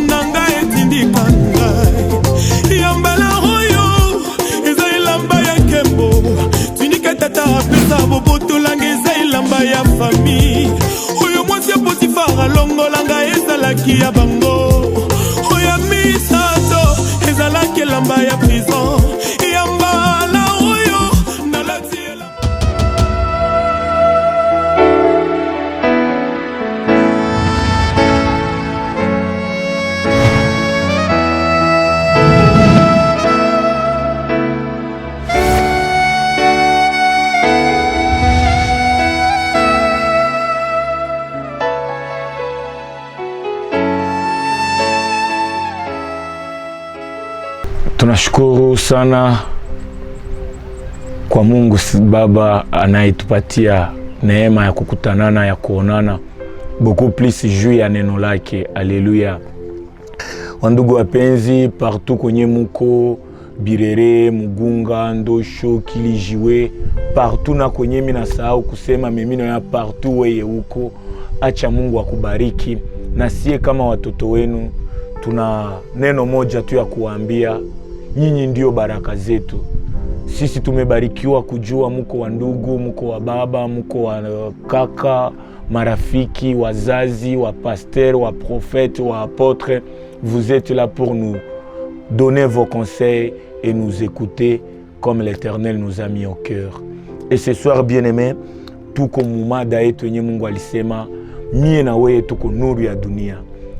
nanga etindika ngai yambala oyo eza ilamba ya nkembo tindika tata apesa boboto langa eza ilamba ya famille oyo mwasi ya Potifara longolanga ezalaki ya bango oyo misato ezalaki elamba ya prison yambala oyo nalati Tunashukuru sana kwa Mungu Baba anayetupatia neema ya kukutanana, ya kuonana beaucoup plus juu ya neno lake. Haleluya. Wandugu wapenzi, partout kwenye muko Birere, Mugunga, Ndosho, Kilijiwe, partout na kwenye mina sahau kusema memino ya partout weye uko, acha Mungu akubariki. Na sie kama watoto wenu tuna neno moja tu ya kuambia, nyinyi ndio baraka zetu. Sisi tumebarikiwa kujua muko wa ndugu, muko wa baba, muko wa kaka, marafiki, wazazi, wa pasteur, wa prophète, wa apôtre. Vous êtes là pour nous donner vos conseils et nous écouter comme l'Éternel nous a mis au cœur. Et ce soir, bien-aimé, tuko mumada yetu yenye Mungu alisema, mie na wewe tuko nuru ya dunia.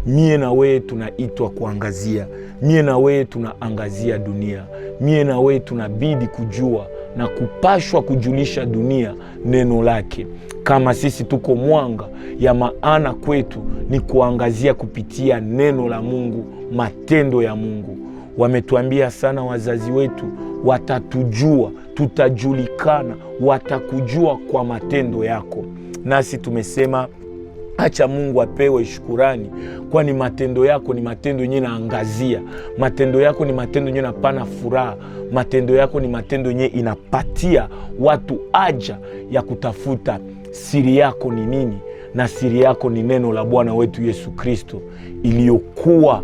Mie na wewe tunaitwa kuangazia. Mie na wewe tunaangazia dunia. Mie na wewe tunabidi kujua na kupashwa kujulisha dunia neno lake. Kama sisi tuko mwanga, ya maana kwetu ni kuangazia kupitia neno la Mungu, matendo ya Mungu. Wametuambia sana wazazi wetu, watatujua, tutajulikana, watakujua kwa matendo yako. Nasi tumesema acha Mungu apewe shukurani, kwani matendo yako ni matendo yenye naangazia. Matendo yako ni matendo yenye napana furaha. Matendo yako ni matendo yenye inapatia watu haja ya kutafuta siri yako ni nini. Na siri yako ni neno la Bwana wetu Yesu Kristo, iliyokuwa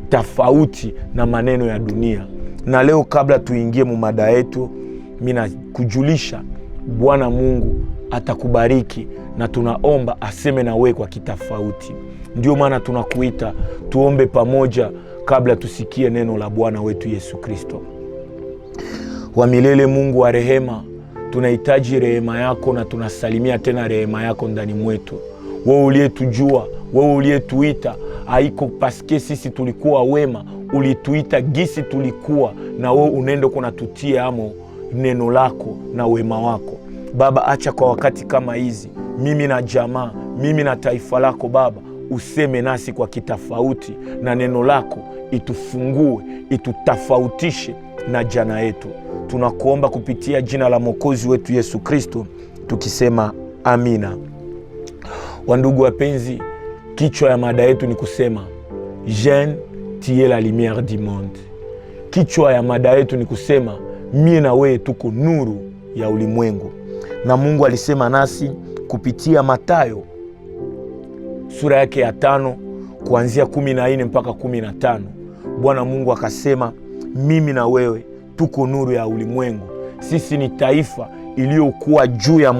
tofauti na maneno ya dunia. Na leo kabla tuingie mu mada yetu, mina kujulisha Bwana Mungu atakubariki na tunaomba aseme na wewe kwa kitofauti. Ndio maana tunakuita tuombe pamoja kabla tusikie neno la Bwana wetu Yesu Kristo. Wa milele, Mungu wa rehema, tunahitaji rehema yako na tunasalimia tena rehema yako ndani mwetu. Wewe uliyetujua, wewe uliyetuita, haiko paske sisi tulikuwa wema, ulituita gisi tulikuwa, na wewe unaenda kunatutia amo neno lako na wema wako. Baba, acha kwa wakati kama hizi, mimi na jamaa, mimi na taifa lako Baba, useme nasi kwa kitofauti, na neno lako itufungue, itutofautishe na jana yetu. Tunakuomba kupitia jina la Mwokozi wetu Yesu Kristo, tukisema amina. Wandugu wapenzi, kichwa ya mada yetu ni kusema Jeune, tu es la lumière du monde. Kichwa ya mada yetu ni kusema mie na wewe tuko nuru ya ulimwengu. Na Mungu alisema nasi kupitia Mathayo sura yake ya 5 kuanzia 14 mpaka 15. Bwana Mungu akasema mimi na wewe tuko nuru ya ulimwengu. Sisi ni taifa iliyokuwa juu ya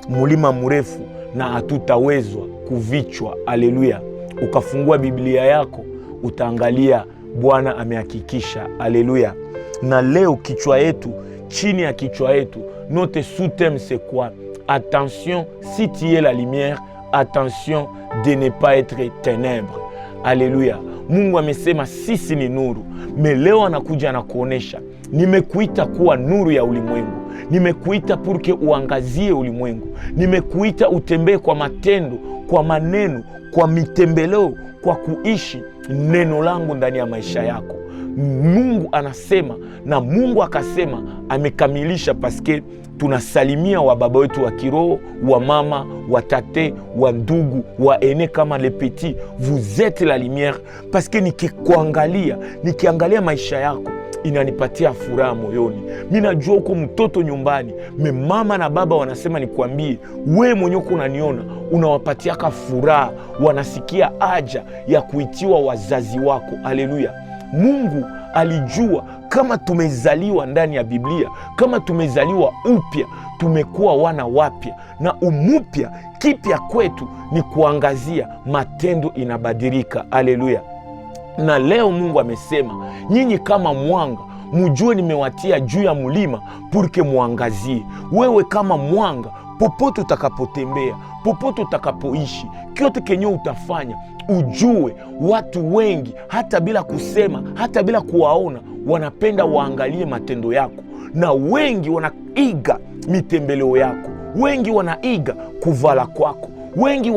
mulima mrefu na hatutawezwa kuvichwa. Haleluya. Ukafungua Biblia yako utaangalia Bwana amehakikisha. Haleluya. Na leo kichwa yetu, chini ya kichwa yetu, notre sous-thème c'est quoi? Attention, si tu es la lumière, attention de ne pas être ténèbres. Haleluya. Mungu amesema sisi ni nuru. Leo anakuja na kuonesha, nimekuita kuwa nuru ya ulimwengu. Nimekuita purke uangazie ulimwengu. Nimekuita utembee kwa matendo, kwa maneno, kwa mitembeleo, kwa kuishi neno langu ndani ya maisha yako. Mungu anasema, na Mungu akasema, amekamilisha paske tunasalimia wa baba wetu wa kiroho, wa mama, wa tate, wa ndugu, wa ene kama le petit. Vous êtes la lumière. Paske nikiangalia maisha yako, inanipatia furaha moyoni. Mimi najua uko mtoto nyumbani, mama na baba wanasema nikwambie, wewe mwenyewe unaniona, unawapatiaka furaha, wanasikia haja ya kuitiwa wazazi wako. Haleluya. Mungu alijua kama tumezaliwa ndani ya Biblia, kama tumezaliwa upya, tumekuwa wana wapya, na umupya kipya kwetu ni kuangazia matendo inabadilika. Haleluya. Na leo Mungu amesema, nyinyi kama mwanga, mujue nimewatia juu ya mulima purke muangazie. Wewe kama mwanga, popote utakapotembea, popote utakapoishi, kyote kenye utafanya, ujue watu wengi, hata bila kusema, hata bila kuwaona, wanapenda waangalie matendo yako, na wengi wanaiga mitembeleo yako, wengi wanaiga kuvala kwako, wengi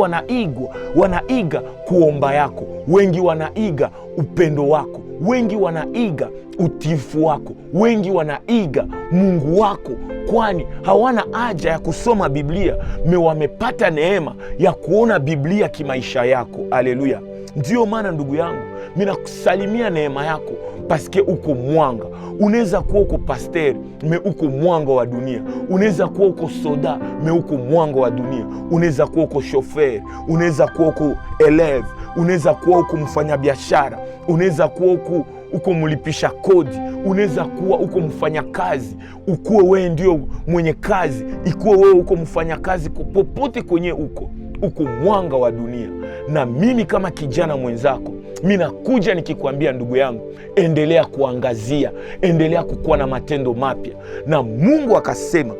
wanaiga kuomba yako, wengi wanaiga upendo wako, wengi wanaiga utiifu wako, wengi wanaiga Mungu wako, kwani hawana haja ya kusoma Biblia, wamepata neema ya kuona Biblia kimaisha yako. Haleluya. Ndiyo maana ndugu yangu, mimi nakusalimia neema yako, paske uko mwanga. Unaweza kuwa uko pasteri, uko mwanga wa dunia. Unaweza kuwa uko soda, uko mwanga wa dunia. Unaweza kuwa uko shoferi, unaweza kuwa uko eleve, unaweza kuwa uko mfanya biashara, unaweza kuwa uko mlipisha kodi, unaweza kuwa uko mfanya kazi, ukuwe wewe ndio mwenye kazi, ikuwe wewe uko mfanya kazi, popote kwenye uko mwanga wa dunia. Na mimi kama kijana mwenzako, mimi nakuja nikikwambia, ndugu yangu, endelea kuangazia, endelea kukuwa na matendo mapya. Na Mungu akasema,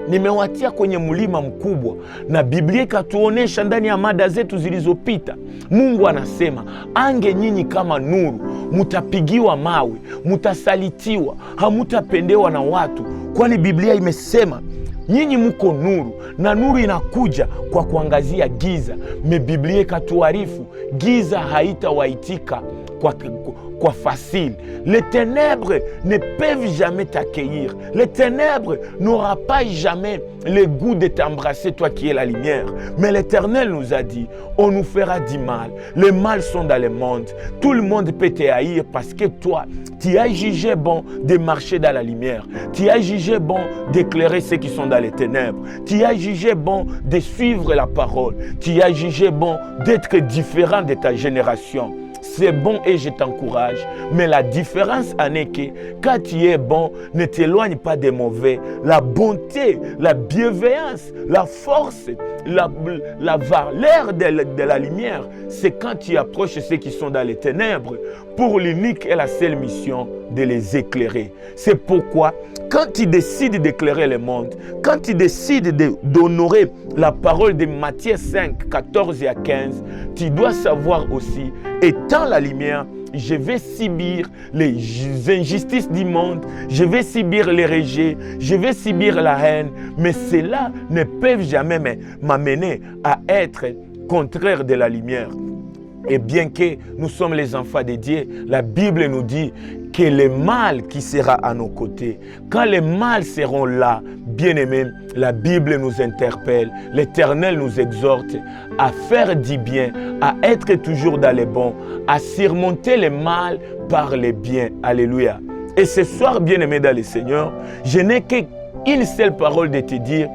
nimewatia kwenye mlima mkubwa, na Biblia ikatuonesha ndani ya mada zetu zilizopita, Mungu anasema, ange nyinyi kama nuru, mutapigiwa mawe, mutasalitiwa, hamutapendewa na watu, kwani Biblia imesema nyinyi muko nuru, na nuru inakuja kwa kuangazia giza. Biblia ikatuarifu giza haitawaitika kwa facile. Les ténèbres ne peuvent jamais t'accueillir. Les ténèbres n'aura pas jamais le goût de t'embrasser, toi qui es la lumière. Mais l'Éternel nous a dit, on nous fera du mal. Les mal sont dans le monde. Tout le monde peut te haïr parce que toi, tu as jugé bon de marcher dans la lumière. Tu as jugé bon d'éclairer ceux qui sont dans les ténèbres. Tu as jugé bon de suivre la parole. Tu as jugé bon d'être différent de ta génération. C'est bon et je t'encourage. Mais la différence en est que quand tu es bon, ne t'éloigne pas des mauvais. La bonté, la bienveillance, la force, la valeur de la lumière, c'est quand tu approches ceux qui sont dans les ténèbres pour l'unique et la seule mission de les éclairer. C'est pourquoi, quand tu décides d'éclairer le monde, quand tu décides d'honorer la parole de Matthieu 5, 14 et 15, tu dois savoir aussi, étant la lumière, je vais subir les injustices du monde, je vais subir les rejets, je vais subir la haine, mais cela ne peut jamais m'amener à être contraire de la lumière. Et bien que nous sommes les enfants de Dieu, la Bible nous dit que le mal qui sera à nos côtés, quand les mal seront là, bien aimés, la Bible nous interpelle, l'Éternel nous exhorte à faire du bien, à être toujours dans le bon, à surmonter le mal par le bien. Alléluia. Et ce soir, bien aimé dans le Seigneur, je n'ai qu'une seule parole de te dire,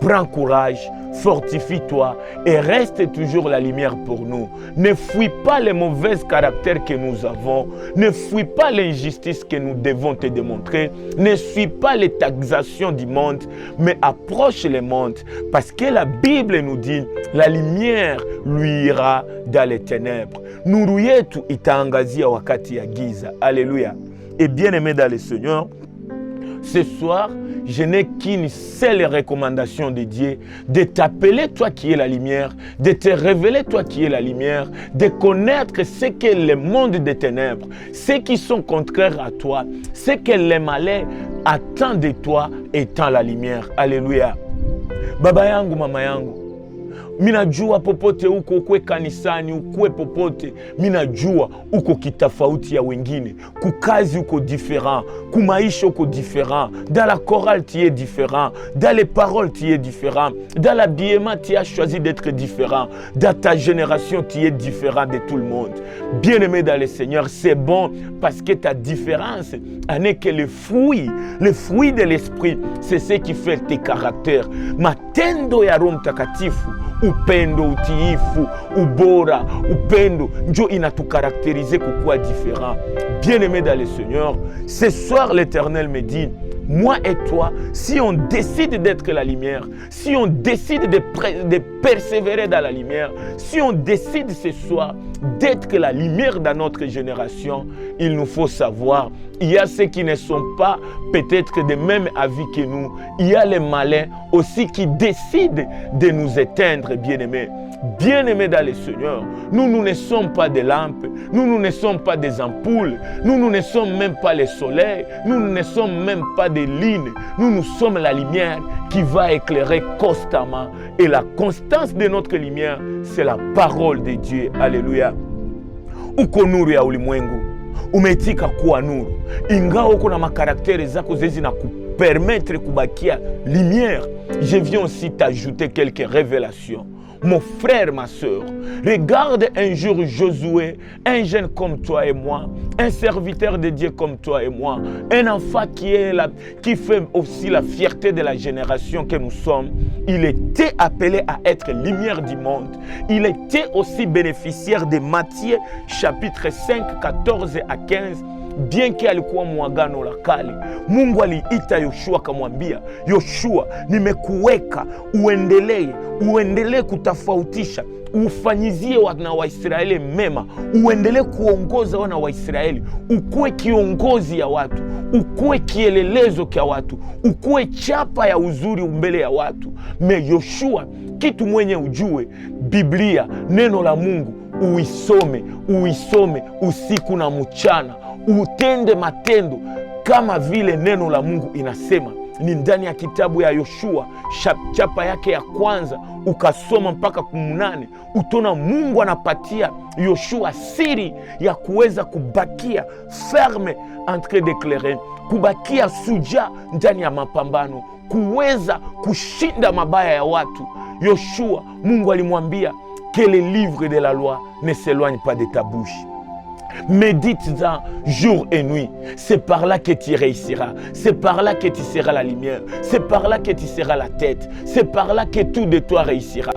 prends courage, fortifie-toi et reste toujours la lumière pour nous. Ne fuis pas les mauvais caractères que nous avons. Ne fuis pas l'injustice que nous devons te démontrer. Ne suis pas les taxations du monde, mais approche le monde. Parce que la Bible nous dit, la lumière luira dans les ténèbres. Nuru yetu itaangazia wakati ya giza. Alléluia. Et bien aimé dans le Seigneur, ce soir, je n'ai qu'une seule recommandation de Dieu, de t'appeler toi qui es la lumière, de te révéler toi qui es la lumière, de connaître ce qu'est le monde des ténèbres, ceux qui sont contraires à toi, ce que le malheur attend de toi étant la lumière. Alléluia. Baba yangu, mama yangu, Minajua popote uko, ukwe kanisani, ukwe popote, minajua uko kitafauti ya wengine. Kukazi uko différent, kumaisha uko différent, dans la chorale tu es différent, dans les paroles tu es différent, dans l'habillement tu as choisi d'être différent, dans ta génération tu es différent de tout le monde. Bien-aimé dans le Seigneur, c'est bon parce que ta différence n'est que le fruit de l'esprit, c'est ce qui fait tes caractères. Matendo ya Roho Mtakatifu, upendo, utiifu, ubora, upendo, njo inatukarakterize kukuwa différent. Bien-aimé dans le Seigneur, ce soir l'Éternel me dit, moi et toi, si on décide d'être la lumière, si on décide de persévérer dans la lumière, si on décide ce soir d'être la lumière dans notre génération, il nous faut savoir, il y a ceux qui ne sont pas peut-être de même avis que nous. Il y a les malins aussi qui décident de nous éteindre, bien-aimés. Bien-aimés dans le Seigneur, nous ne sommes pas des lampes, nous ne sommes pas des ampoules, nous ne sommes même pas le soleil, nous ne sommes même pas des lignes, nous sommes la lumière qui va éclairer constamment. Et la constance de notre lumière, c'est la parole de Dieu. Alléluia. Uko nuru ya ulimwengu, umeitika kuwa nuru, ingawa uko na makarakteri zako zezi na kupermettre kubakia lumière. Je viens aussi t'ajouter quelques révélations. Mon frère, ma soeur, regarde un jour Josué, un jeune comme toi et moi, un serviteur de Dieu comme toi et moi, un enfant qui fait aussi la fierté de la génération que nous sommes. Il était appelé à être lumière du monde. Il était aussi bénéficiaire de Matthieu chapitre 5, 14 à 15. Bien que alikuwa mwagano la kale, Mungu aliita Yoshua akamwambia, Yoshua, nimekuweka uendelee kutofautisha, ufanyizie wana wa Israeli mema, uendelee kuongoza wana wa Israeli, ukuwe kiongozi ya watu, ukuwe kielelezo kwa watu, ukuwe chapa ya uzuri mbele ya watu. Me Yoshua, kitu mwenye ujue, Biblia, neno la Mungu, uisome usiku na mchana, utende matendo kama vile neno la Mungu inasema. Ni ndani ya kitabu ya Yoshua chapa yake ya kwanza, ukasoma mpaka 18, utona Mungu anapatia Yoshua siri ya kuweza kubakia ferme entre d'éclairer, kubakia suja ndani ya mapambano, kuweza kushinda mabaya ya watu. Yoshua, Mungu alimwambia que les livres de la loi ne s'éloignent pas de ta bouche. Médite-en jour et nuit. C'est par là que tu réussiras. C'est par là que tu seras la lumière. C'est par là que tu seras la tête. C'est par là que tout de toi réussira.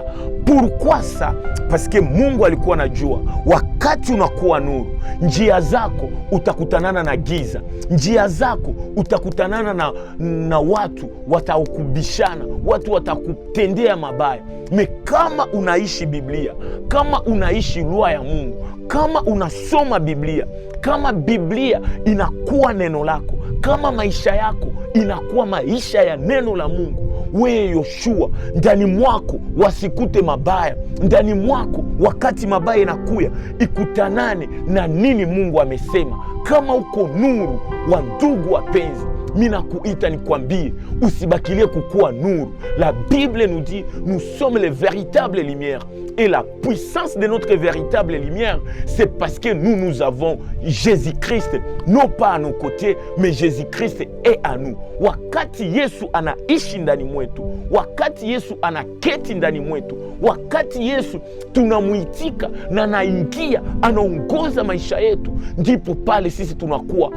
Pourquoi ça? Parce que Mungu alikuwa anajua wakati unakuwa nuru, njia zako utakutanana na giza, njia zako utakutanana na watu watakubishana, watu watakutendea mabaya. Me kama unaishi Biblia, kama unaishi lugha ya Mungu, kama unasoma Biblia, kama Biblia inakuwa neno lako, kama maisha yako inakuwa maisha ya neno la Mungu, wewe Yoshua, ndani mwako wasikute mabaya, ndani mwako wakati mabaya inakuya ikutanane na nini Mungu amesema. Kama uko nuru wa ndugu wapenzi, mimi nakuita nikwambie usibakilie kukuwa nuru. La Bible nous dit nous sommes les véritables lumières. Et la puissance de notre véritable lumière, c'est parce que nous avons Jésus-Christ, non pas à nos côtés, mais Jésus-Christ est à nous. Wakati Yesu anaishi ndani mwetu, wakati Yesu anaketi ndani mwetu, wakati Yesu tunamuitika na anaingia, anaongoza maisha yetu, ndipo pale sisi tunakuwa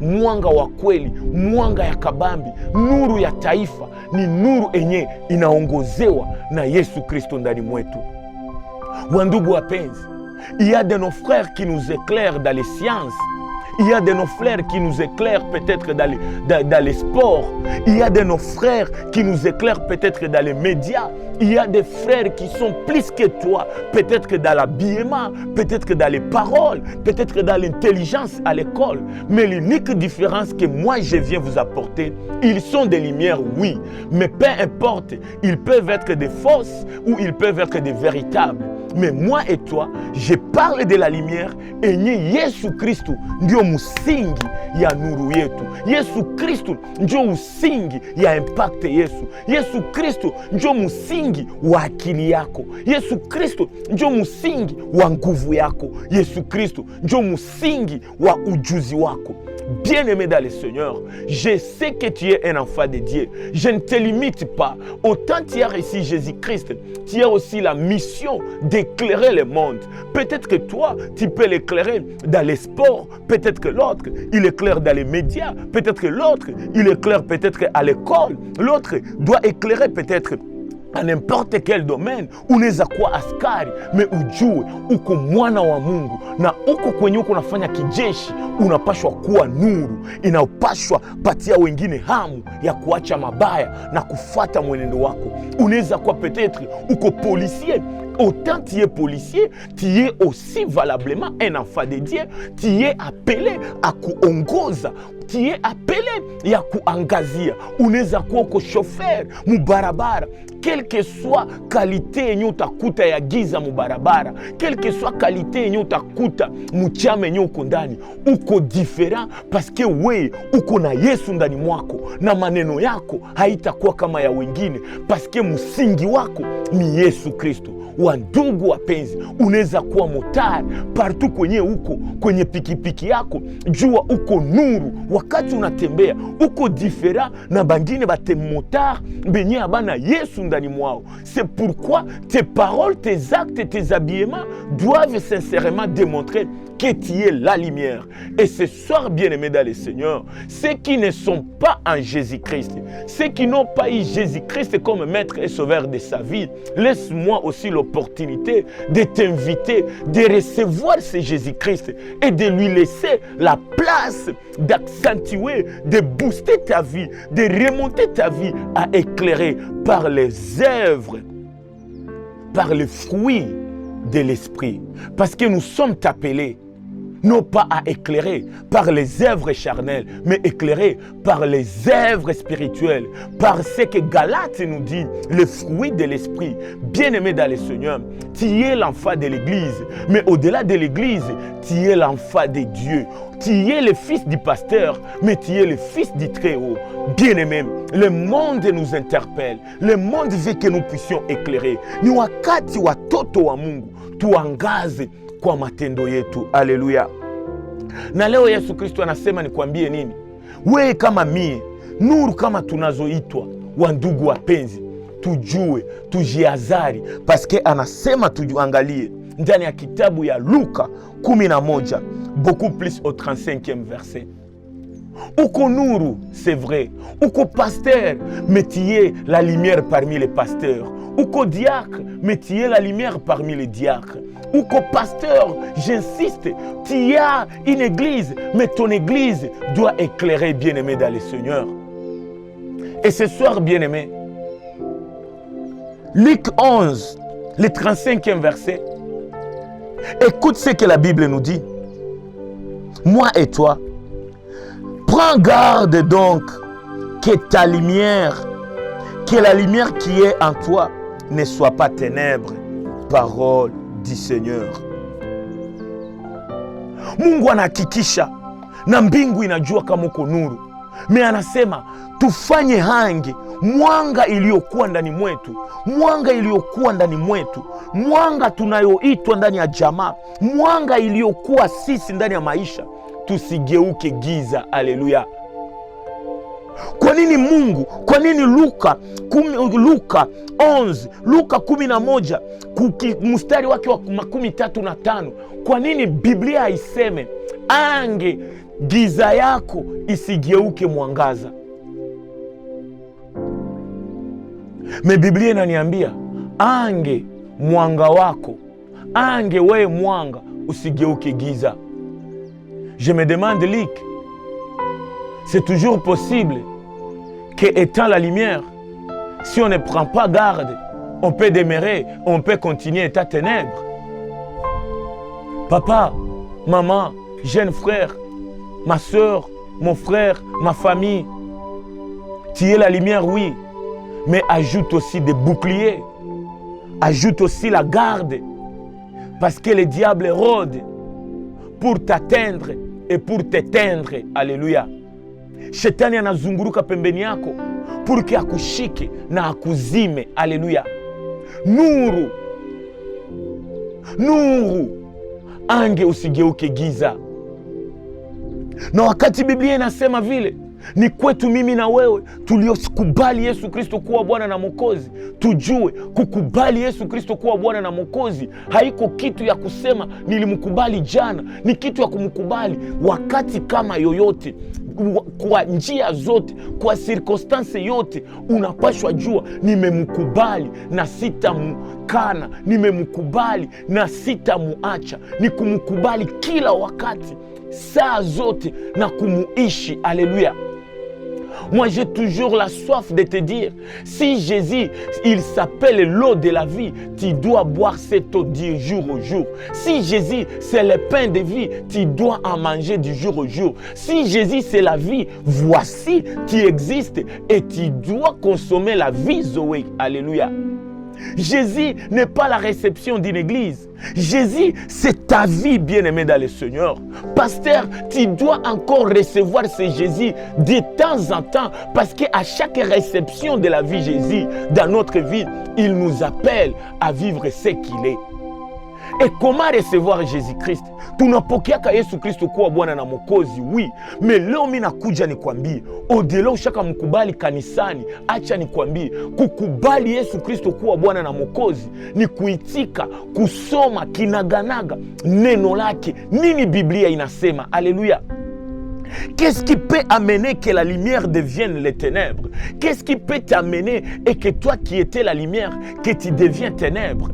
mwanga wa kweli, mwanga ya kabambi, nuru ya taifa. Ni nuru enye inaongozewa na Yesu Kristo ndani mwetu. Wandugu wapenzi, il y a de nos frères qui nous éclairent dans les sciences. Il y a de nos frères qui nous éclairent peut-être dans les sports. Il y a de nos frères qui nous éclairent peut-être dans les médias. Il y a des frères qui sont plus que toi, peut-être que dans l'habillement, peut-être que dans les paroles, peut-être que dans l'intelligence à l'école. Mais l'unique différence que moi je viens vous apporter, ils sont des lumières, oui, mais peu importe, ils peuvent être des fausses ou ils peuvent être des véritables. Mais moi et toi, je parle de la lumière yenye Yesu Kristu ndio msingi ya nuru yetu. Yesu Kristu ndio msingi ya impact Yesu. Yesu Kristu ndio msingi wa akili yako. Yesu Kristu ndio msingi wa nguvu yako. Yesu Kristu ndio msingi wa ujuzi wako. Bien-aimé dans le Seigneur, je sais que tu es un enfant de Dieu. Je ne te limite pas. Autant tu as reçu Jésus-Christ, tu as aussi la mission d'éclairer le monde. Peut-être que toi, tu peux l'éclairer dans les sports. Peut-être que l'autre, il éclaire dans les médias. Peut-être que l'autre, il éclaire peut-être à l'école. L'autre doit éclairer peut-être à n'importe quel domaine. Unaweza kuwa askari, me ujue uko mwana wa Mungu, na uko kwenye uko nafanya kijeshi, unapashwa kuwa nuru inapashwa patia wengine hamu ya kuacha mabaya na kufuata mwenendo wako. Unaweza kuwa peut-être uko policier. Autant tu es policier, tu es aussi valablement un enfant de Dieu. Tu es appelé à kuongoza, tu es appelé ya kuangazia. Unaweza kuwa uko chauffeur mubarabara. Quelle que soit qualité yenye utakuta ya giza mubarabara, quelle que soit qualité yenye utakuta mchame yenye uko ndani, uko different parce que we uko na Yesu ndani mwako, na maneno yako haitakuwa kama ya wengine parce que msingi wako ni Yesu Kristo. Wa ndugu wapenzi, unaweza kuwa motari partout kwenye uko, kwenye pikipiki yako, jua uko nuru. Wakati unatembea uko different na bangine bate motari benye abana Yesu ndani mwao. C'est pourquoi tes paroles, tes actes, tes habillements doivent sincèrement démontrer que tu es la lumière. Et ce soir, bien-aimés dans le Seigneur, ceux qui ne sont pas en Jésus-Christ, ceux qui n'ont pas eu Jésus-Christ comme maître et sauveur de sa vie, laisse-moi aussi l'opportunité de t'inviter, de recevoir ce Jésus-Christ et de lui laisser la place d'accentuer, de booster ta vie, de remonter ta vie à éclairer par les œuvres, par les fruits de l'esprit. Parce que nous sommes appelés non pas à éclairer par les œuvres charnelles, mais éclairer par les œuvres spirituelles, par ce que Galates nous dit, le fruit de l'esprit. Bien-aimé dans le Seigneur, tu es l'enfant de l'Église, mais au-delà de l'Église, tu es l'enfant de Dieu. Tu es le fils du pasteur, mais tu es le fils du Très-Haut. Bien-aimé, le monde nous interpelle, le monde veut que nous puissions éclairer. Ni wakati watoto wa Mungu tuangaze kwa matendo yetu. Haleluya. Na leo Yesu Kristo anasema nikwambie nini? Wewe kama mie, nuru kama tunazoitwa, wa ndugu wapenzi, tujue, tujiazari, paske anasema tuangalie ndani ya kitabu ya Luka 11, beaucoup plus au 35e verset. Uko nuru, c'est vrai. Uko pasteur, mais tu es la lumière parmi les pasteurs. Uko diacre, mais tu es la lumière parmi les diacres. Uko pasteur, j'insiste, tu as une église, mais ton église doit éclairer, bien-aimé dans le Seigneur. Et ce soir, bien-aimé, Luc 11, le 35e verset, écoute ce que la Bible nous dit. Moi et toi, prends garde donc que ta lumière, que la lumière qui est en toi ne soit pas ténèbres. Parole du Seigneur. Mungu anahakikisha na mbingu inajua kama uko nuru. Me anasema tufanye hange mwanga iliyokuwa ndani mwetu, mwanga iliyokuwa ndani mwetu, mwanga tunayoitwa ndani ya jamaa, mwanga iliyokuwa sisi ndani ya maisha, tusigeuke giza. Haleluya. Kwa nini Mungu? Kwa nini Luka 11, Luka 11 mstari wake wa 35, kwa nini Biblia haiseme ange giza yako isigeuke mwangaza? Me Biblia inaniambia ange mwanga wako, ange wewe mwanga usigeuke giza. Je me demande, Luc, c'est toujours possible qu'étant la lumière, si on ne prend pas garde, on peut demeurer, on peut continuer à être ténèbres. Papa, maman, jeune frère, ma soeur, mon frère, ma famille, tu es la lumière, oui, mais ajoute aussi des boucliers, ajoute aussi la garde, Parce que le diable rôde pour t'atteindre et pour t'éteindre. Alléluia. Shetani anazunguruka pembeni yako pour que akushike na akuzime. Alléluia. Nuru, nuru, ange usigeuke giza. Na wakati Biblia inasema vile, ni kwetu mimi na wewe tuliokubali Yesu Kristo kuwa Bwana na Mwokozi, tujue kukubali Yesu Kristo kuwa Bwana na Mwokozi haiko kitu ya kusema nilimkubali jana. Ni kitu ya kumkubali wakati kama yoyote, kwa njia zote, kwa circumstance yote. Unapashwa jua nimemkubali na sitamkana, nimemkubali na sitamuacha. Ni kumkubali kila wakati, saa zote, na kumuishi. Alléluia. Moi, j'ai toujours la soif de te dire, si Jésus, il s'appelle l'eau de la vie, tu dois boire cette eau du jour au jour. Si Jésus, c'est le pain de vie, tu dois en manger du jour au jour. Si Jésus, c'est la vie, voici, tu existes et tu dois consommer la vie, Zoé. Alléluia. Jésus n'est pas la réception d'une église. Jésus, c'est ta vie, bien-aimé dans le Seigneur. Pasteur, tu dois encore recevoir ce Jésus de temps en temps, parce qu'à chaque réception de la vie Jésus dans notre vie, il nous appelle à vivre ce qu'il est. Et comment recevoir Jésus-Christ? Tunapokeaka Yesu Kristo kuwa Bwana na Mwokozi, oui. Mais leo mimi nakuja nikwambie, odela ushaka mkubali kanisani, acha nikwambie, kukubali Yesu Kristo kuwa Bwana na Mwokozi ni kuitika kusoma kinaganaga neno lake. Nini Biblia inasema? Alléluia. Qu'est-ce qui peut amener que la lumière devienne les ténèbres? Qu'est-ce qui peut t'amener et que toi qui étais la lumière, que tu deviens ténèbres?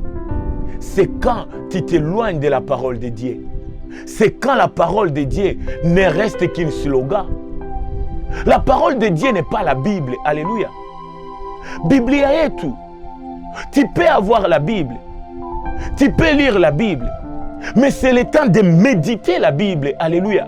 C'est quand tu t'éloignes de la parole de Dieu. C'est quand la parole de Dieu ne reste qu'un slogan. La parole de Dieu n'est pas la Bible. Alléluia. Biblia yetu. Tu peux avoir la Bible. Tu peux lire la Bible. Mais c'est le temps de méditer la Bible. Alléluia.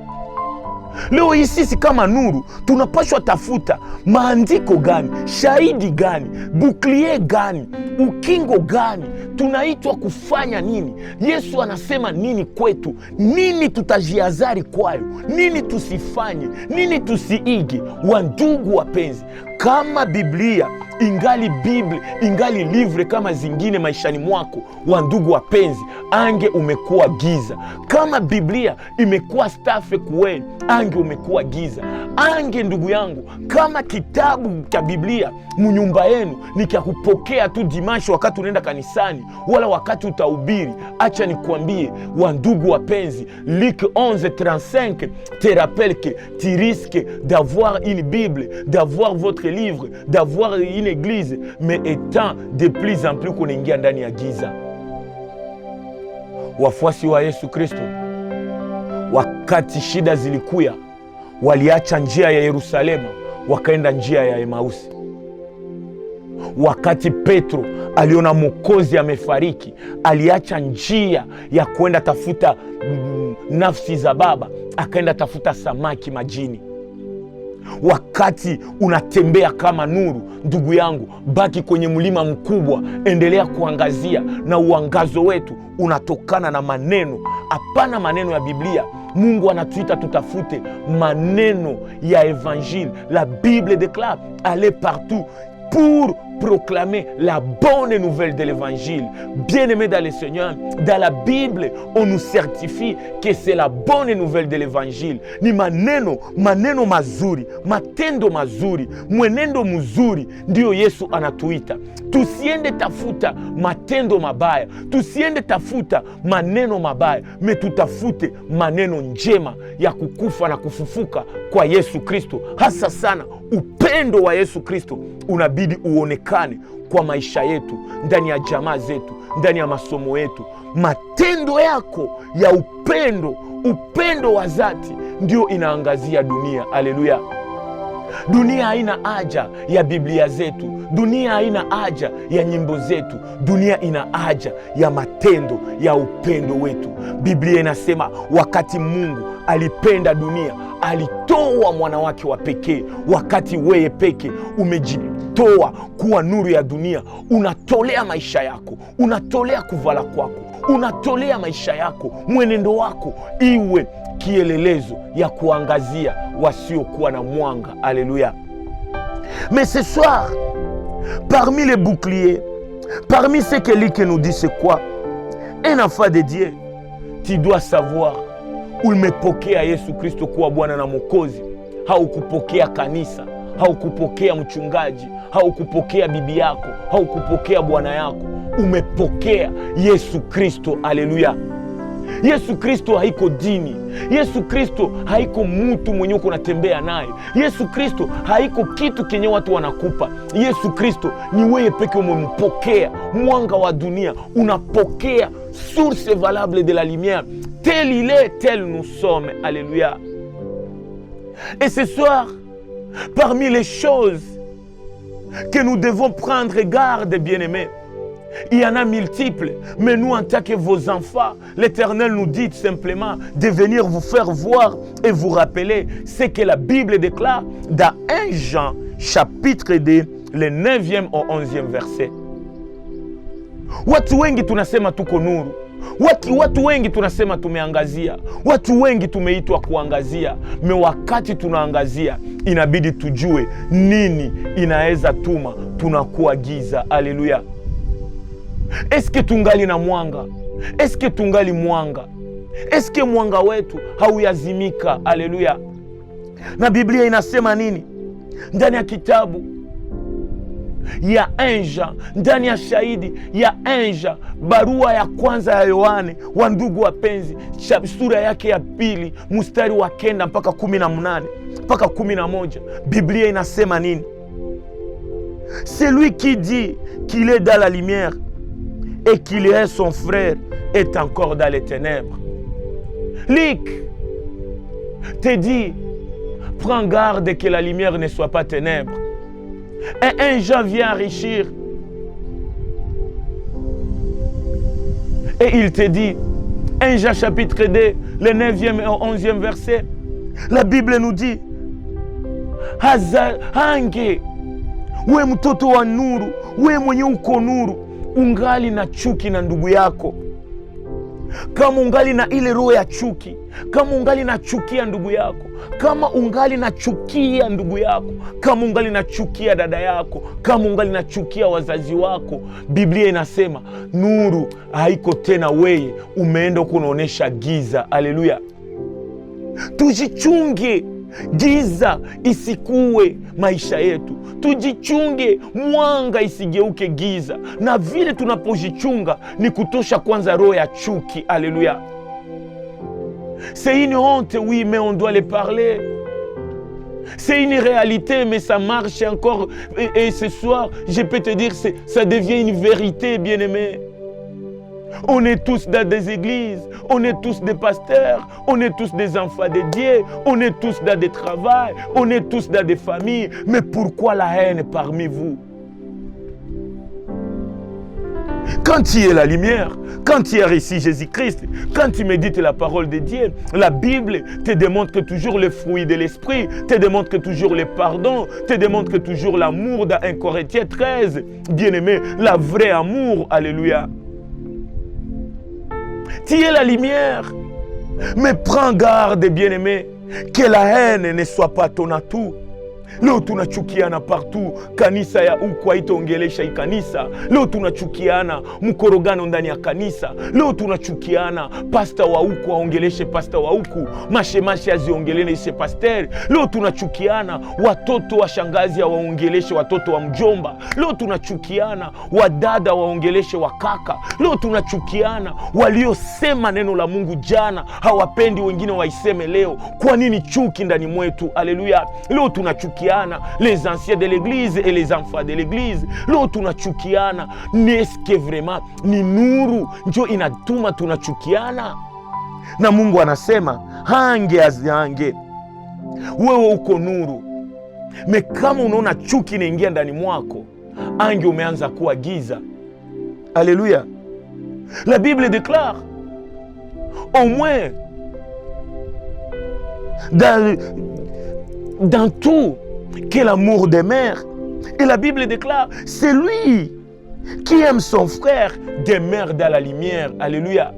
Leo ici si kama nuru, tunapashwa tafuta maandiko gani, shahidi gani, buklie gani, ukingo gani, tunaitwa kufanya nini, Yesu anasema nini kwetu, nini tutajiazari kwayo, nini tusifanye, nini tusiige. Wandugu wapenzi, kama Biblia ingali Biblia, ingali livre kama zingine maishani mwako, wandugu wapenzi, ange umekuwa giza. Kama Biblia imekuwa stafe kuweni, ange umekuwa giza. Ange ndugu yangu, kama kitabu cha Biblia mnyumba yenu ni kia kupokea tu dimanche wakati unaenda kanisani, wala wakati utahubiri, acha nikwambie wandugu wapenzi, Luc 11:35 te rappelle que tu risques d'avoir une Bible, d'avoir votre livre, d'avoir une église, mais étant de plus en plus kunaingia ndani ya giza. Wafuasi wa Yesu Kristo, wakati shida zilikuya, waliacha njia ya Yerusalemu wakaenda njia ya Emausi. Wakati Petro aliona Mwokozi amefariki, aliacha njia ya kwenda tafuta nafsi za baba, akaenda tafuta samaki majini. Wakati unatembea kama nuru, ndugu yangu, baki kwenye mlima mkubwa, endelea kuangazia, na uangazo wetu unatokana na maneno, hapana maneno ya Biblia. Mungu anatuita tutafute maneno ya Evangile. La Bible déclare, allez partout pour proclamer la bonne nouvelle de l'évangile. Bien-aimés dans le Seigneur, dans la Bible, on nous certifie que c'est la bonne nouvelle de l'évangile. Ni maneno mazuri, matendo mazuri, mwenendo mzuri, ndio Yesu anatuita. Tusiende tafuta matendo mabaya, tusiende tafuta maneno mabaya, me tutafute maneno njema ya kukufa na kufufuka kwa Yesu Kristo. Hasa sana upendo wa Yesu Kristo unabidi uonekane kwa maisha yetu, ndani ya jamaa zetu, ndani ya masomo yetu. Matendo yako ya upendo wa dhati ndio inaangazia dunia. Haleluya. Dunia haina haja ya Biblia zetu, dunia haina haja ya nyimbo zetu, dunia ina haja ya matendo ya upendo wetu. Biblia inasema wakati Mungu alipenda dunia, alitoa mwana wake wa pekee. Wakati wewe peke umejitoa kuwa nuru ya dunia, unatolea maisha yako, unatolea kuvala kwako, unatolea maisha yako, mwenendo wako iwe kielelezo ya kuangazia wasiokuwa na mwanga. Alléluia. Mais ce soir, parmi les boucliers, parmi ce que Luc nous dit, c'est quoi? Un enfant de Dieu, tu dois savoir, umepokea Yesu Kristo kuwa Bwana na Mwokozi. Haukupokea kanisa, haukupokea mchungaji, haukupokea bibi yako, haukupokea bwana yako. Umepokea Yesu Kristo. Haleluya. Yesu Kristo haiko dini. Yesu Kristo haiko mtu mwenye uko natembea naye. Yesu Kristo haiko kitu kenye watu wanakupa. Yesu Kristo ni wewe peke umempokea, mwanga wa dunia. Unapokea source valable de la lumière. Tel il est, tel nous sommes. Alléluia. Et ce soir, parmi les choses que nous devons prendre garde, bien-aimés, il y en a multiples, mais nous, en tant que vos enfants, l'Éternel nous dit simplement de venir vous faire voir et vous rappeler ce que la Bible déclare dans 1 Jean, chapitre 2, le 9e au 11e verset. Watu wengi tunasema tuko nuru. Watu wengi tunasema tumeangazia. Watu wengi tumeitwa kuangazia. Me wakati tunaangazia, inabidi tujue nini inaweza tuma tunakuwa giza. Haleluya. Eske tungali na mwanga? Eske tungali mwanga? Eske mwanga wetu hauyazimika? Haleluya. Na Biblia inasema nini? Ndani ya kitabu ya 1 Jean, ndani ya shahidi ya 1 Jean, barua ya kwanza ya Yohane, wa ndugu wapenzi, sura yake ya 2, mstari wa 9 mpaka 18 mpaka 11, Biblia inasema nini? Celui qui dit qu'il est dans la lumière et qu'il est son frère est encore dans les ténèbres. Luc te dit, prends garde que la lumière ne soit pas ténèbres. Et 1 Jean vient enrichir. Et il te dit, 1 Jean chapitre 2, le 9e et 11e verset, la Bible nous dit, hange, we mtoto wa nuru, we mwenye uko nuru, ungali na chuki na ndugu yako. Kama ungali na ile roho ya chuki, kama ungali na chukia ndugu yako, kama ungali na chukia ndugu yako, kama ungali na chukia dada yako, kama ungali na chukia wazazi wako, Biblia inasema nuru haiko tena wewe, umeenda kunaonesha giza. Haleluya. Tujichunge giza isikuwe maisha yetu. Tujichunge mwanga isigeuke giza. Na vile tunapojichunga ni kutosha kwanza roho ya chuki. Alléluia. C'est une honte, oui, mais on doit les parler. C'est une réalité, mais ça marche encore. Et ce soir, je peux te dire, ça devient une vérité, bien-aimé. On est tous dans des églises, on est tous des pasteurs, on est tous des enfants de Dieu, on est tous dans des travails, on est tous dans des familles. Mais pourquoi la haine parmi vous? Quand tu es la lumière, quand tu as reçu Jésus-Christ, quand tu médites la parole de Dieu, la Bible te démontre que toujours le fruit de l'esprit, te démontre que toujours le pardon, te démontre que toujours l'amour dans 1 Corinthiens 13, bien-aimé, la vraie amour. Alléluia. Tu es la lumière, mais prends garde, bien-aimé, que la haine ne soit pas ton atout. Leo tunachukiana partout, kanisa ya huku haitaongelesha kanisa. Leo tunachukiana mkorogano ndani ya kanisa. Leo tunachukiana pasta wa huku aongeleshe pasta wa huku, mashemashe aziongeleshe pasteur. Leo tunachukiana watoto wa shangazi waongeleshe watoto wa mjomba. Leo tunachukiana wadada waongeleshe wakaka. Leo tunachukiana waliosema neno la Mungu jana hawapendi wengine waiseme leo. Kwa nini chuki ndani mwetu? Haleluya. Leo tunachukiana les anciens de l'église et les enfants de l'église. Leo tunachukiana. Est-ce que vraiment ni nuru ndio inatuma tunachukiana? Na Mungu anasema hange aziange, wewe uko nuru, me kama unaona chuki inaingia ndani mwako, ange umeanza kuwa giza. Alléluia. La Bible déclare au moins dans tout que l'amour demeure. Et la Bible déclare, celui Qui aime son frère demeure dans la lumière. Alléluia.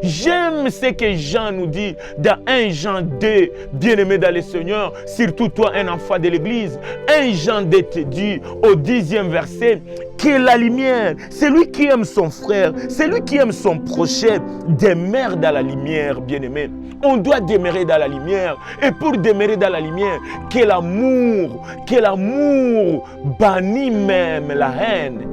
J'aime ce que Jean nous dit dans 1 Jean 2, bien-aimé dans le Seigneur, surtout toi, un enfant de l'Église. 1 Jean 2 te dit au 10e verset que la lumière, celui qui aime son frère, celui qui aime son prochain, demeure dans la lumière, bien-aimé. On doit demeurer dans la lumière. Et pour demeurer dans la lumière, que l'amour bannit même la haine.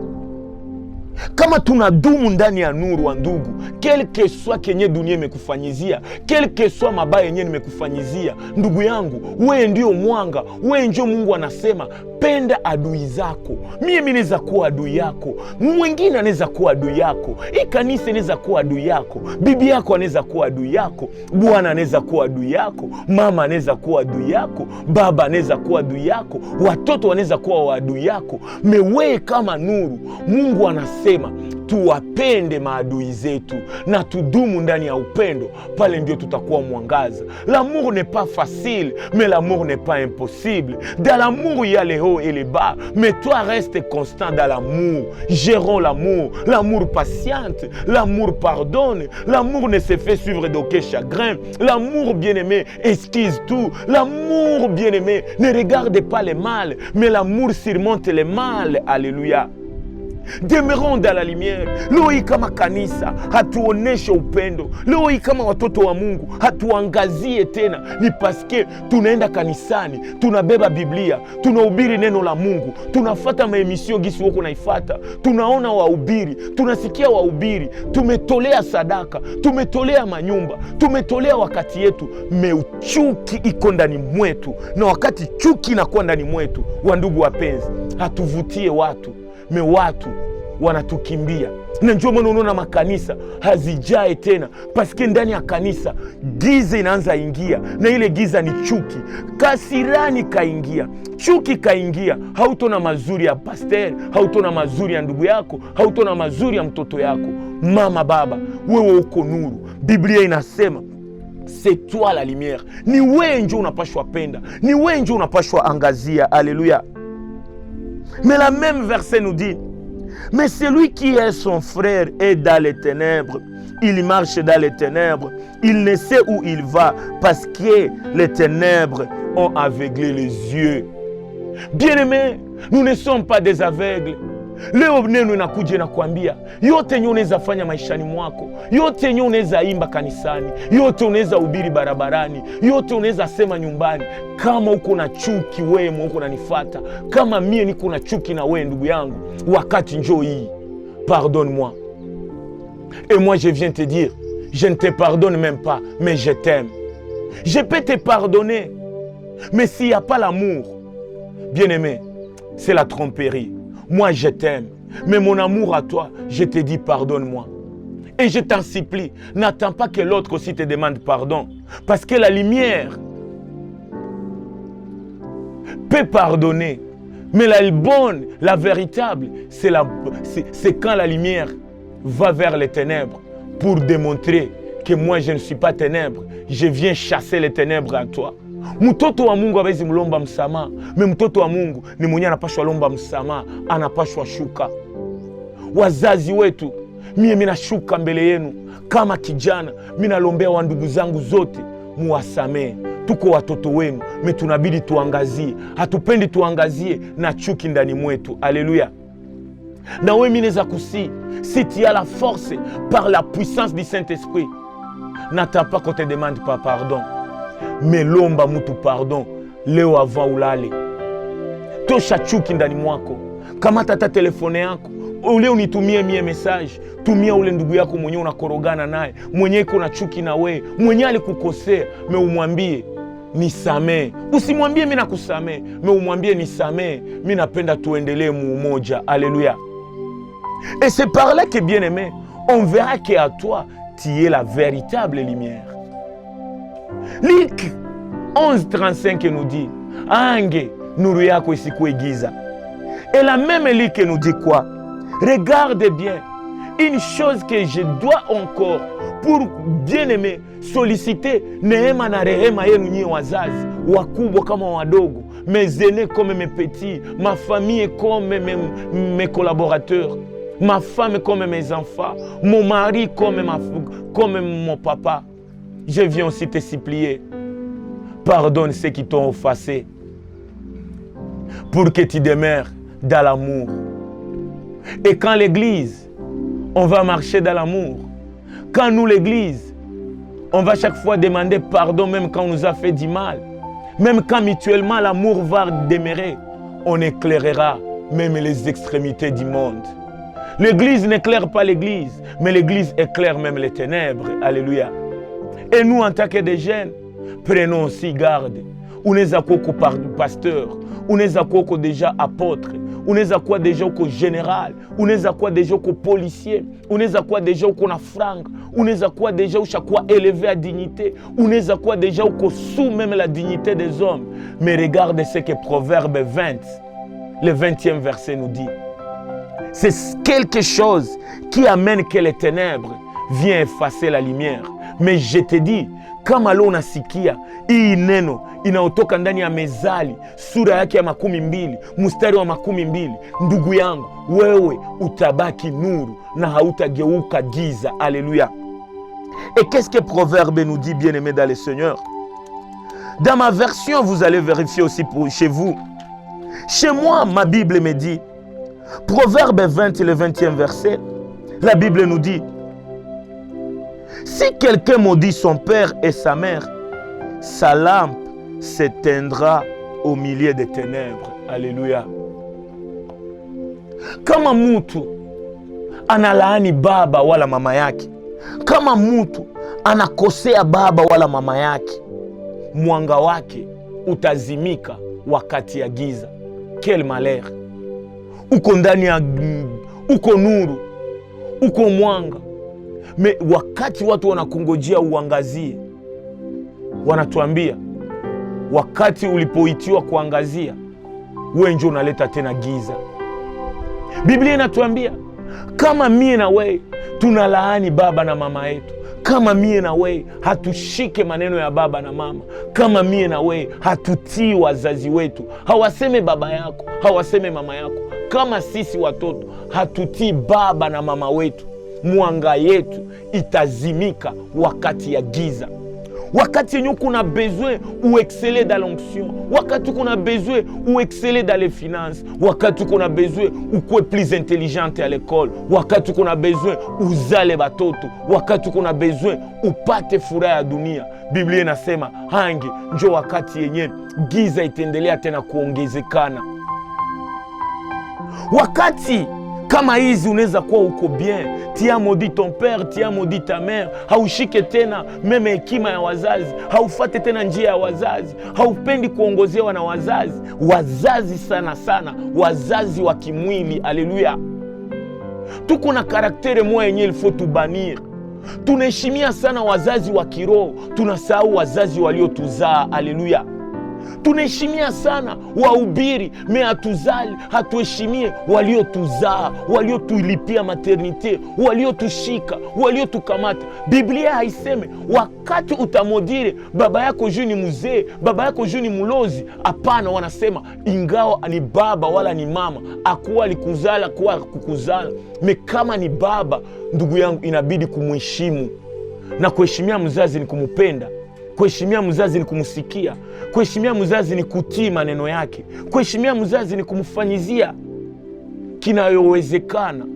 Kama tunadumu ndani ya nuru wa ndugu, quel que soit kenye dunia imekufanyizia, quel que soit mabaya yenye nimekufanyizia, ndugu yangu, wewe ndio mwanga, wewe ndio Mungu anasema penda adui zako. Mimi naweza kuwa adui yako, mwingine anaweza kuwa adui yako, hii kanisa inaweza kuwa adui yako, bibi yako anaweza kuwa adui yako, bwana anaweza kuwa adui yako, mama anaweza kuwa adui yako, baba anaweza kuwa adui yako, watoto wanaweza kuwa adui yako. Mewe kama nuru, Mungu anasema tuwapende maadui zetu na tudumu ndani ya upendo, pale ndio tutakuwa mwangaza. L'amour n'est pas facile, mais l'amour n'est pas impossible. Dans l'amour, il y a les hauts et les bas, mais toi reste constant dans l'amour. Gérons l'amour. L'amour patiente, l'amour pardonne, l'amour ne se fait suivre d'aucun chagrin. L'amour bien-aimé esquisse tout. L'amour bien-aimé ne regarde pas le mal, mais l'amour surmonte le mal. Alléluia. Demeurons dans la lumière. Leo hii kama kanisa hatuoneshe upendo. Leo hii kama watoto wa Mungu hatuangazie tena, ni paske tunaenda kanisani, tunabeba Biblia, tunahubiri neno la Mungu, tunafuata maemisio gisi wako naifata, tunaona wahubiri, tunasikia wahubiri, tumetolea sadaka, tumetolea manyumba, tumetolea wakati yetu, meuchuki iko ndani mwetu. Na wakati chuki inakuwa ndani mwetu, wandugu wapenzi, hatuvutie watu, me watu wanatukimbia. Na ndio maana unaona makanisa hazijae tena, paske ndani ya kanisa giza inaanza ingia, na ile giza ni chuki. Kasirani kaingia, chuki kaingia, hautona mazuri ya pastor, hautona mazuri ya ndugu yako, hautona mazuri ya mtoto yako. Mama, baba, wewe uko nuru. Biblia inasema c'est toi la lumière. Ni wewe ndio unapashwa penda, ni wewe ndio unapashwa angazia. Alléluia. Mais la même verset nous dit, mais celui qui est son frère est dans les ténèbres, il marche dans les ténèbres, il ne sait où il va parce que les ténèbres ont aveuglé les yeux. Bien-aimés, nous ne sommes pas des aveugles. Leo neno inakuja na kuambia yote yenye unaweza fanya maishani mwako, yote yenye unaweza imba kanisani, yote unaweza hubiri barabarani, yote unaweza sema nyumbani. Kama uko na chuki wewe uko unanifuata, kama mie niko na chuki na wewe ndugu yangu, wakati njoo hii, pardonne-moi. Et moi je viens te dire, je ne te pardonne même pas, mais je t'aime. Je peux te pardonner, mais s'il n'y a pas l'amour, bien-aimé, c'est la tromperie. Moi, je t'aime, mais mon amour à toi, je te dis pardonne-moi. Et je t'en supplie, n'attends pas que l'autre aussi te demande pardon. Parce que la lumière peut pardonner. Mais la bonne, la véritable, c'est quand la lumière va vers les ténèbres pour démontrer que moi, je ne suis pas ténèbres. Je viens chasser les ténèbres à toi. Mtoto wa Mungu hawezi mlomba msamaha, mtoto wa Mungu ni mwenye anapashwa lomba msamaha, anapashwa shuka. Wazazi wetu, mimi nashuka mbele yenu kama kijana, mimi nalombea wa ndugu zangu zote muwasamee. Tuko watoto wenu, mimi tunabidi tuangazie, hatupendi tuangazie na chuki ndani mwetu. Alléluia. Na wewe mimi naweza kusi, si tu as la force par la puissance du Saint-Esprit, n'attends pas qu'on te demande pas pardon. Mais lomba mutu pardon leo avant ulale. Tosha chuki ndani mwako. Kama tata telefone yako, ule unitumie mie message, tumia ule ndugu yako mwenye unakorogana naye, mwenye iko na chuki na we, mwenye alikukosea, me umwambie nisamee. Usimwambie mimi nakusamee, me umwambie nisamee, mimi napenda tuendelee muumoja. Alléluia. Et c'est par là que, bien-aimé, on verra qu'à toi tu es la véritable lumière. Luc 11:35 nous dit, ange nuru yako isikuwe giza. Et la même Luc nous dit quoi? Regarde bien, une chose que je dois encore, pour bien-aimer, solliciter neema na rehema yenu nyie wazazi, wakubwa kama wadogo, mes aînés comme mes petits, ma famille comme mes collaborateurs. ma femme comme mes enfants, mon mari comme mon papa. Je viens aussi te supplier. Pardonne ceux qui t'ont offensé pour que tu demeures dans l'amour. Et quand l'Église, on va marcher dans l'amour. Quand nous, l'Église, on va chaque fois demander pardon même quand on nous a fait du mal. Même quand mutuellement l'amour va demeurer, on éclairera même les extrémités du monde. L'Église n'éclaire pas l'Église, mais l'Église éclaire même les ténèbres. Alléluia. Et nous, en tant que des jeunes, prenons aussi garde. On est à quoi pasteur, on est à quoi déjà apôtre, on est à quoi déjà au général, on est à quoi déjà au policier, on est à quoi déjà au franc, on est à quoi déjà au chaque fois élevé à dignité, on est à quoi déjà au sous même la dignité des hommes. Mais regarde ce que Proverbe 20, le 20e verset nous dit. C'est quelque chose qui amène que les ténèbres viennent effacer la lumière. Mais je te dis, kama leo unasikia hii neno inaotoka ndani ya mezali sura yake ya 12 mstari wa 12, ndugu yangu, wewe utabaki nuru na hautageuka giza. Alléluia. Et qu'est-ce que Proverbe nous dit, bien-aimés dans le Seigneur? Dans ma version, vous allez vérifier aussi chez vous. Chez moi, ma Bible me dit, Proverbe 20, le 20e verset, la Bible nous dit: si quelqu'un maudit son père et sa mère, sa lampe s'éteindra au milieu des ténèbres. Alléluia. Kama mtu analaani baba wala mama yake, kama mtu anakosea baba wala mama yake, mwanga wake utazimika wakati ya giza. Quel malheur! Uko ndani ya uko nuru, uko mwanga. Me wakati watu wanakungojea uangazie, wanatuambia wakati ulipoitiwa kuangazia, wewe ndio unaleta tena giza. Biblia inatuambia kama mie na wewe tunalaani baba na mama yetu, kama mie na wewe hatushike maneno ya baba na mama, kama mie na wewe hatutii wazazi wetu, hawaseme baba yako, hawaseme mama yako, kama sisi watoto hatutii baba na mama wetu, mwanga yetu itazimika wakati ya giza. Wakati yenye kuna besoin ou exceller dans l'onction, wakati kuna besoin ou exceller dans les finances, wakati kuna besoin ou kuwe plus intelligente à l'école, wakati kuna besoin uzale batoto, wakati kuna besoin upate furaha ya dunia, Biblia inasema hangi njo wakati yenye giza itendelea tena kuongezekana. Wakati kama hizi unaweza kuwa uko bien, tia maudit ton père, tia maudit ta mère, haushike tena meme hekima ya wazazi, haufate tena njia ya wazazi, haupendi kuongozewa na wazazi, wazazi sana sana, wazazi wa kimwili. Alléluia. Tuko na karaktere moja yenye il faut tubanir. Tunaheshimia sana wazazi wa kiroho, tunasahau wazazi waliotuzaa. Alléluia. Tunaheshimia sana wahubiri, me hatuzali, hatuheshimie waliotuzaa, waliotulipia maternite, waliotushika, waliotukamata. Biblia haiseme wakati utamodire baba yako juu ni mzee, baba yako juu ni mlozi. Hapana, wanasema ingawa ni baba wala ni mama, akuwa alikuzala, akuwa kukuzala, me kama ni baba, ndugu yangu, inabidi kumheshimu. Na kuheshimia mzazi ni kumupenda. Kuheshimia mzazi ni kumsikia. Kuheshimia mzazi ni kutii maneno yake. Kuheshimia mzazi ni kumfanyizia kinayowezekana.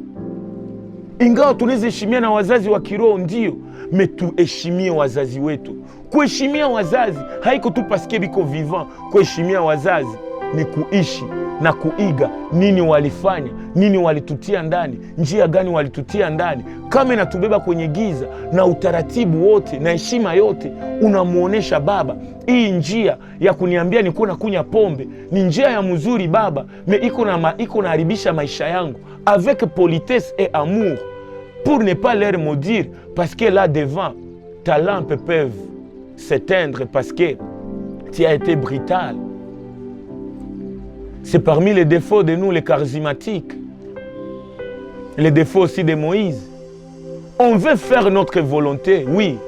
Ingawa tunaweza heshimia na wazazi wa kiroho, ndio, metuheshimie wazazi wetu. Kuheshimia wazazi haiko tu paske biko vivant. Kuheshimia wazazi ni kuishi na kuiga nini walifanya, nini walitutia ndani, njia gani walitutia ndani. Kama inatubeba kwenye giza, na utaratibu wote na heshima yote unamuonesha baba, hii njia ya kuniambia niko na kunya pombe ni njia ya mzuri baba, me iko na haribisha maisha yangu, avec politesse et amour, pour ne pas leur maudire, parce que là devant ta lampe peut s'éteindre parce que tu as été brutal. C'est parmi les défauts de nous, les charismatiques. Les défauts aussi de Moïse. On veut faire notre volonté, oui,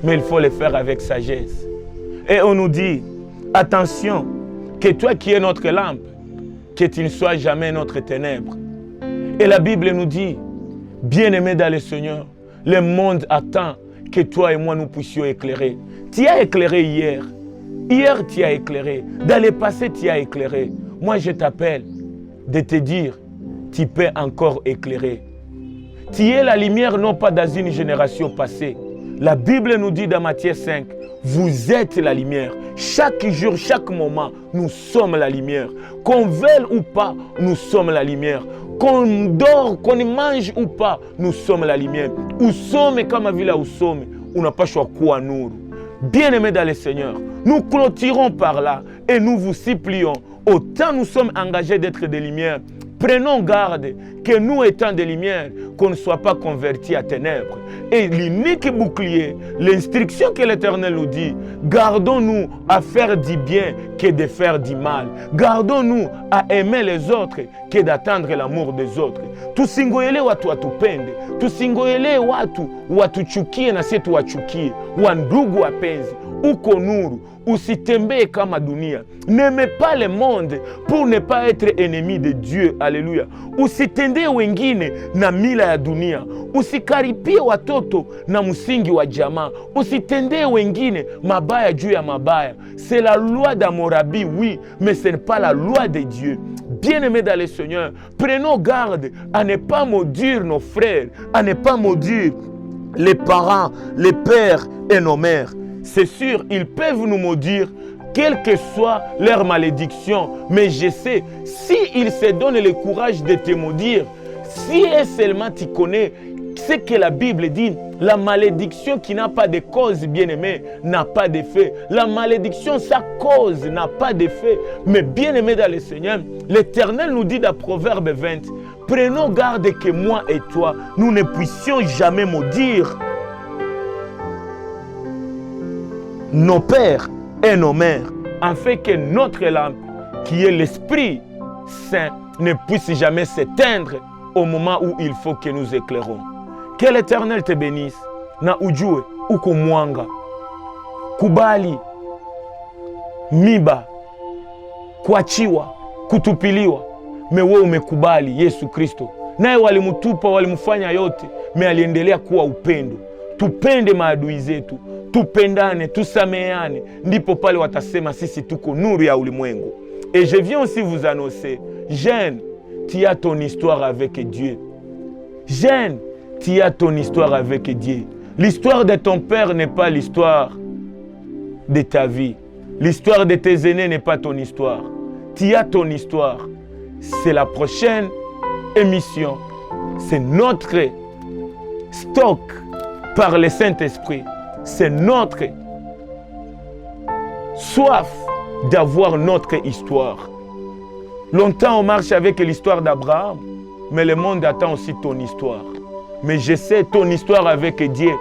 mais il faut le faire avec sagesse. Et on nous dit, attention, que toi qui es notre lampe, que tu ne sois jamais notre ténèbre. Et la Bible nous dit, bien-aimés dans le Seigneur, le monde attend que toi et moi nous puissions éclairer. Tu as éclairé hier. Hier, tu as éclairé. Dans le passé, tu as éclairé. Moi, je t'appelle de te dire, tu peux encore éclairer. Tu es la lumière, non pas dans une génération passée. La Bible nous dit dans Matthieu 5, vous êtes la lumière. Chaque jour, chaque moment, nous sommes la lumière. Qu'on veuille ou pas, nous sommes la lumière. Qu'on dort, qu'on mange ou pas, nous sommes la lumière. Où sommes comme villa où sommes, on n'a pas choix quoi nous. Bien-aimés dans le Seigneur, nous clôturons par là et nous vous supplions, autant nous sommes engagés d'être des lumières, prenons garde que nous étant des lumières, qu'on ne soit pas convertis à ténèbres. Et l'unique bouclier, l'instruction que l'Éternel nous dit, gardons-nous à faire du bien que de faire du mal. Gardons-nous à aimer les autres que d'attendre l'amour des autres. Tusingoele watu watupende, tusingoele watuchukie na sisi tuwachukie. Wandugu wapenzi, uko nuru, usitembee kama dunia. N'aimez pas le monde pour ne pas être ennemi de Dieu. Alléluia. Usitendee wengine na mila ya dunia. Usikaripie watoto na msingi wa jamaa. Usitendee wengine mabaya juu ya mabaya. C'est la loi d'Hammurabi, oui, mais ce n'est pas la loi de Dieu. Bien-aimés dans le Seigneur, prenons garde à ne pas maudire nos frères, à ne pas maudire les parents, les pères et nos mères. C'est sûr, ils peuvent nous maudire, quelle que soit leur malédiction. Mais je sais, s'ils se donnent le courage de te maudire, si et seulement tu connais ce que la Bible dit, la malédiction qui n'a pas de cause, bien-aimé, n'a pas d'effet. La malédiction, sa cause n'a pas d'effet. Mais bien-aimé dans le Seigneur, l'Éternel nous dit dans Proverbe 20, prenons garde que moi et toi, nous ne puissions jamais maudire nos pères et nos mères, afin que notre lampe, qui est l'Esprit Saint, ne puisse jamais s'éteindre au moment où il faut que nous éclairons. Que l'Éternel te bénisse. Na ujue uko mwanga. Kubali miba, kuachiwa, kutupiliwa. Mewe umekubali Yesu Kristo. Naye walimutupa, walimufanya yote, me aliendelea kuwa upendo. Tupende maadui zetu, tupendane, tusameane, ndipo pale watasema sisi tuko nuru ya ulimwengu. Et je viens aussi vous annoncer, jeune, tu as ton histoire avec Dieu. Jeune, tu as ton histoire avec Dieu. L'histoire de ton père n'est pas l'histoire de ta vie. L'histoire de tes aînés n'est pas ton histoire. Tu as ton histoire. C'est la prochaine émission. C'est notre stock par le Saint-Esprit. C'est notre soif d'avoir notre histoire. Longtemps on marche avec l'histoire d'Abraham, mais le monde attend aussi ton histoire. Mais je sais, ton histoire avec Dieu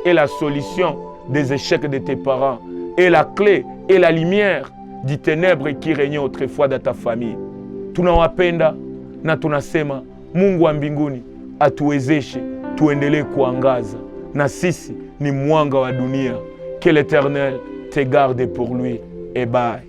est la solution des échecs de tes parents, et la clé et la lumière du ténèbre qui régnait autrefois dans ta famille. Tunawapenda na tunasema Mungu wa mbinguni atuwezeshe tuendelee kuangaza, na sisi ni mwanga wa dunia. Que l'Éternel te garde pour lui. Et bye.